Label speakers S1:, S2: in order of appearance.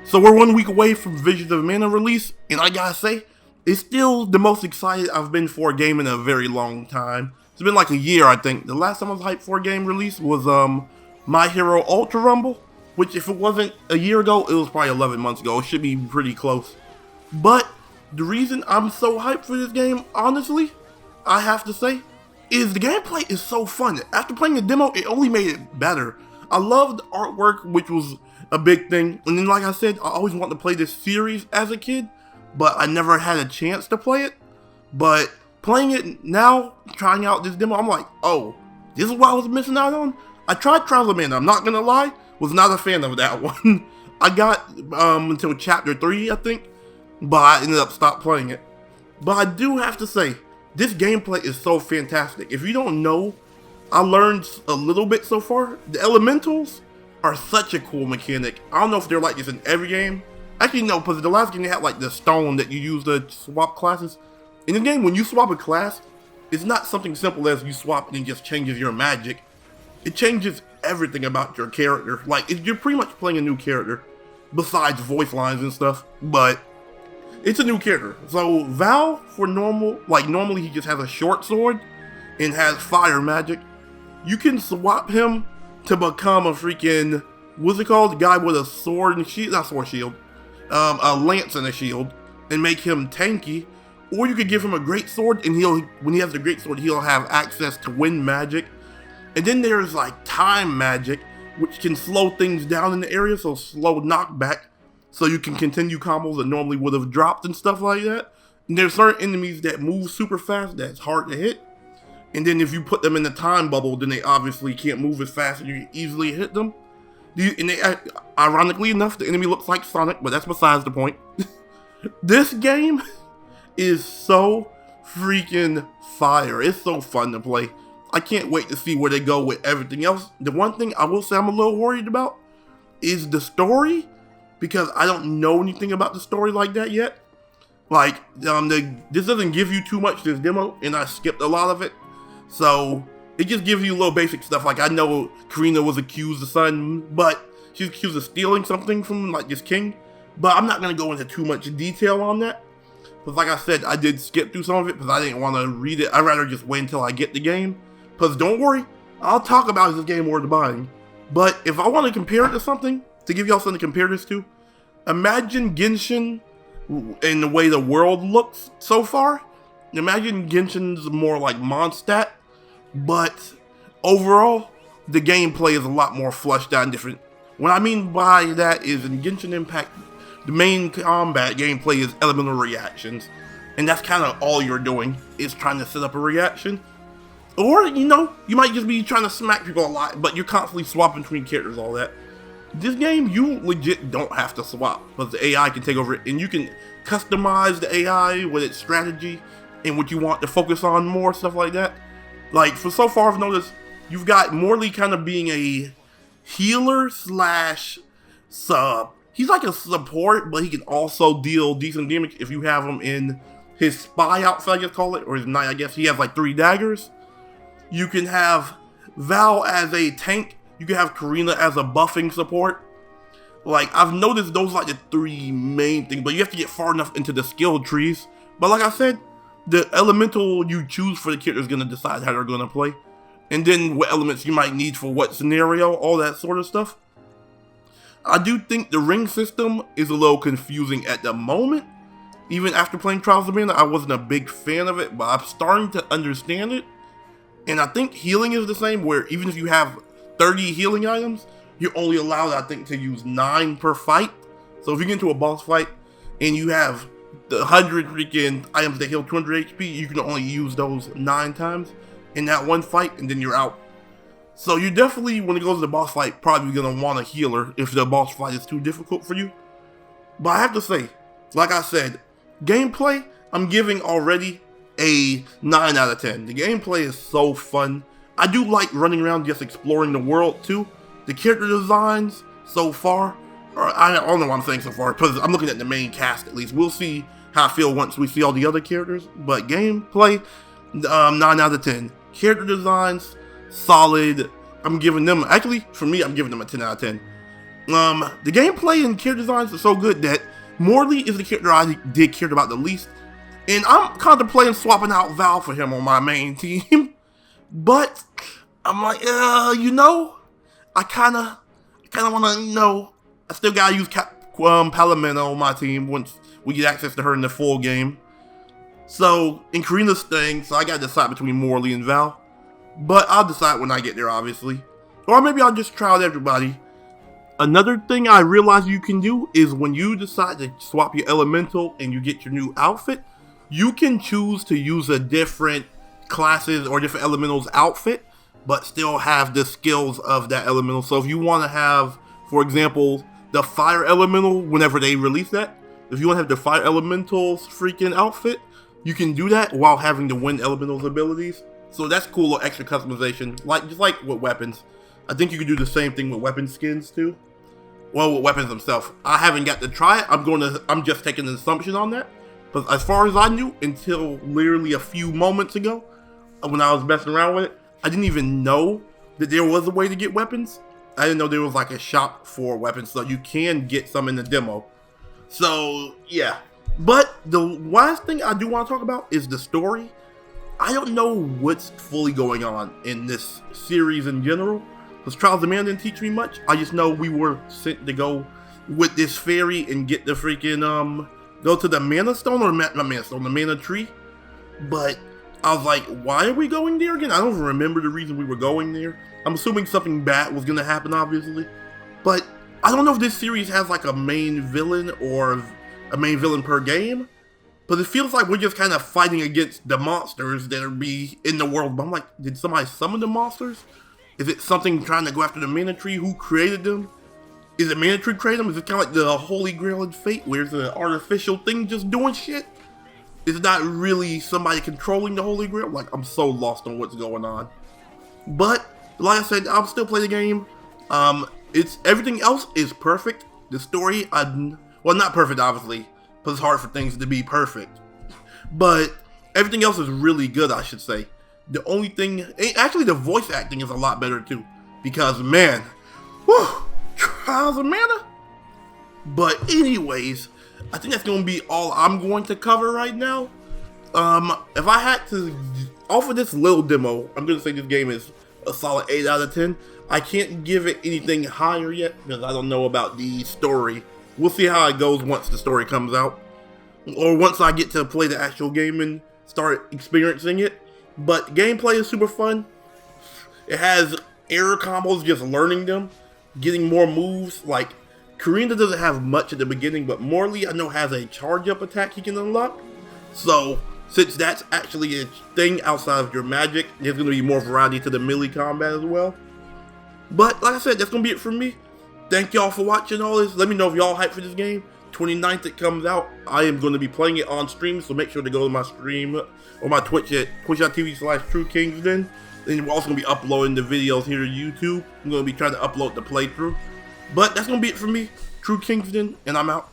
S1: So we're 1 week away from Visions of Mana release, and I gotta say, it's still the most excited I've been for a game in a very long time. It's been like a year, I think. The last time I was hyped for a game release was My Hero Ultra Rumble, which if it wasn't a year ago, it was probably 11 months ago. It should be pretty close. But the reason I'm so hyped for this game, honestly, I have to say, is the gameplay is so fun. After playing the demo, it only made it better. I loved the artwork, which was a big thing. And then, like I said, I always wanted to play this series as a kid, but I never had a chance to play it. But playing it now, trying out this demo, I'm like, oh, this is what I was missing out on? I tried Trials of Mana, I'm not gonna lie, was not a fan of that one. I got until chapter 3, I think, but I ended up stopped playing it. But I do have to say, this gameplay is so fantastic. If you don't know, I learned a little bit so far. The elementals are such a cool mechanic. I don't know if they're like this in every game. Actually, no, because the last game they had like the stone that you use to swap classes. In the game, when you swap a class, it's not something simple as you swap and it just changes your magic. It changes everything about your character. Like, you're pretty much playing a new character, besides voice lines and stuff, but it's a new character. So Val, for normally he just has a short sword and has fire magic. You can swap him to become a freaking, what's it called? The guy with a sword and shield, not sword shield, a lance and a shield, and make him tanky. Or you could give him a great sword, and when he has the great sword, he'll have access to wind magic. And then there's like time magic, which can slow things down in the area, so slow knockback, so you can continue combos that normally would have dropped and stuff like that. And there's certain enemies that move super fast that's hard to hit. And then if you put them in the time bubble, then they obviously can't move as fast and you can easily hit them. Ironically enough, the enemy looks like Sonic, but that's besides the point. This game is so freaking fire. It's so fun to play. I can't wait to see where they go with everything else. The one thing I will say I'm a little worried about is the story, because I don't know anything about the story like that yet. Like, this doesn't give you too much, this demo, and I skipped a lot of it. So, it just gives you little basic stuff. Like, I know Karina was accused of something, but she's accused of stealing something from, like, this king. But I'm not going to go into too much detail on that. Because, like I said, I did skip through some of it because I didn't want to read it. I'd rather just wait until I get the game. Because, don't worry, I'll talk about this game worth buying. But, if I want to compare it to something, to give y'all something to compare this to, imagine Genshin in the way the world looks so far. Imagine Genshin's more like Mondstadt. But overall, the gameplay is a lot more fleshed out and different. What I mean by that is in Genshin Impact, the main combat gameplay is elemental reactions. And that's kind of all you're doing, is trying to set up a reaction. Or, you might just be trying to smack people a lot, but you're constantly swapping between characters, all that. This game, you legit don't have to swap, because the AI can take over it, and you can customize the AI with its strategy and what you want to focus on more, stuff like that. Like, for so far I've noticed, you've got Morley kind of being a healer slash sub. He's like a support, but he can also deal decent damage if you have him in his spy outfit, I guess call it, or his knight, I guess. He has like 3 daggers. You can have Val as a tank. You can have Karina as a buffing support. Like, I've noticed those are like the 3 main things, but you have to get far enough into the skill trees. But like I said, the elemental you choose for the character is going to decide how they're going to play. And then what elements you might need for what scenario, all that sort of stuff. I do think the ring system is a little confusing at the moment. Even after playing Trials of Mana, I wasn't a big fan of it, but I'm starting to understand it. And I think healing is the same, where even if you have 30 healing items, you're only allowed, I think, to use 9 per fight. So if you get into a boss fight and you have the 100 freaking items that heal 200 HP, you can only use those 9 times in that one fight, and then you're out. So you definitely, when it goes to the boss fight, probably going to want a healer if the boss fight is too difficult for you. But I have to say, like I said, gameplay, I'm giving already a 9 out of 10. The gameplay is so fun. I do like running around just exploring the world too. The character designs so far, or I don't know what I'm saying so far, because I'm looking at the main cast at least. We'll see how I feel once we see all the other characters. But gameplay, 9 out of 10. Character designs, solid. I'm giving them, actually, for me, I'm giving them a 10 out of 10. The gameplay and character designs are so good that Morley is the character I did care about the least. And I'm contemplating swapping out Val for him on my main team. But I'm like, you know, I kinda wanna, you know, I still gotta use Palomena on my team once we get access to her in the full game. So, in Karina's thing, so I gotta decide between Morley and Val. But I'll decide when I get there, obviously. Or maybe I'll just try out everybody. Another thing I realized you can do is when you decide to swap your elemental and you get your new outfit, you can choose to use a different classes or different elementals outfit, but still have the skills of that elemental. So if you want to have, for example, the fire elemental whenever they release that, if you want to have the fire elemental's freaking outfit, you can do that while having the wind elemental's abilities. So that's cool, little extra customization, just like with weapons. I think you can do the same thing with weapon skins too. Well, with weapons themselves. I haven't got to try it. I'm just taking an assumption on that. But as far as I knew, until literally a few moments ago, when I was messing around with it, I didn't even know that there was a way to get weapons. I didn't know there was like a shop for weapons, so you can get some in the demo. So, yeah. But the last thing I do want to talk about is the story. I don't know what's fully going on in this series in general, because Trials of Mana didn't teach me much. I just know we were sent to go with this fairy and get the freaking, go to the Mana Stone, or not Mana Stone, the Mana Tree. But I was like, why are we going there again? I don't even remember the reason we were going there. I'm assuming something bad was going to happen, obviously. But I don't know if this series has like a main villain or a main villain per game. But it feels like we're just kind of fighting against the monsters that are be in the world. But I'm like, did somebody summon the monsters? Is it something trying to go after the Mana Tree? Who created them? Is it Mana Tree create them? Is it kind of like the Holy Grail in Fate, where it's an artificial thing just doing shit? It's not really somebody controlling the Holy Grail. Like, I'm so lost on what's going on. But like I said, I'll still play the game. It's everything else is perfect. The story, well, not perfect, obviously, because it's hard for things to be perfect. But everything else is really good, I should say. The only thing, actually, the voice acting is a lot better too, because man, whew, Trials of Mana. But anyways, I think that's gonna be all I'm going to cover right now. If I had to offer this little demo, I'm gonna say this game is a solid 8 out of 10. I can't give it anything higher yet because I don't know about the story. We'll see how it goes once the story comes out, or once I get to play the actual game and start experiencing it. But gameplay is super fun. It has error combos, just learning them, getting more moves. Like, Karina doesn't have much at the beginning, but Morley, I know, has a charge-up attack he can unlock. So, since that's actually a thing outside of your magic, there's going to be more variety to the melee combat as well. But, like I said, that's going to be it from me. Thank y'all for watching all this. Let me know if y'all hyped for this game. 29th it comes out. I am going to be playing it on stream, so make sure to go to my stream or my Twitch at twitch.tv/TrueKingsden. And we're also going to be uploading the videos here to YouTube. I'm going to be trying to upload the playthrough. But that's going to be it for me. True Kingsden, and I'm out.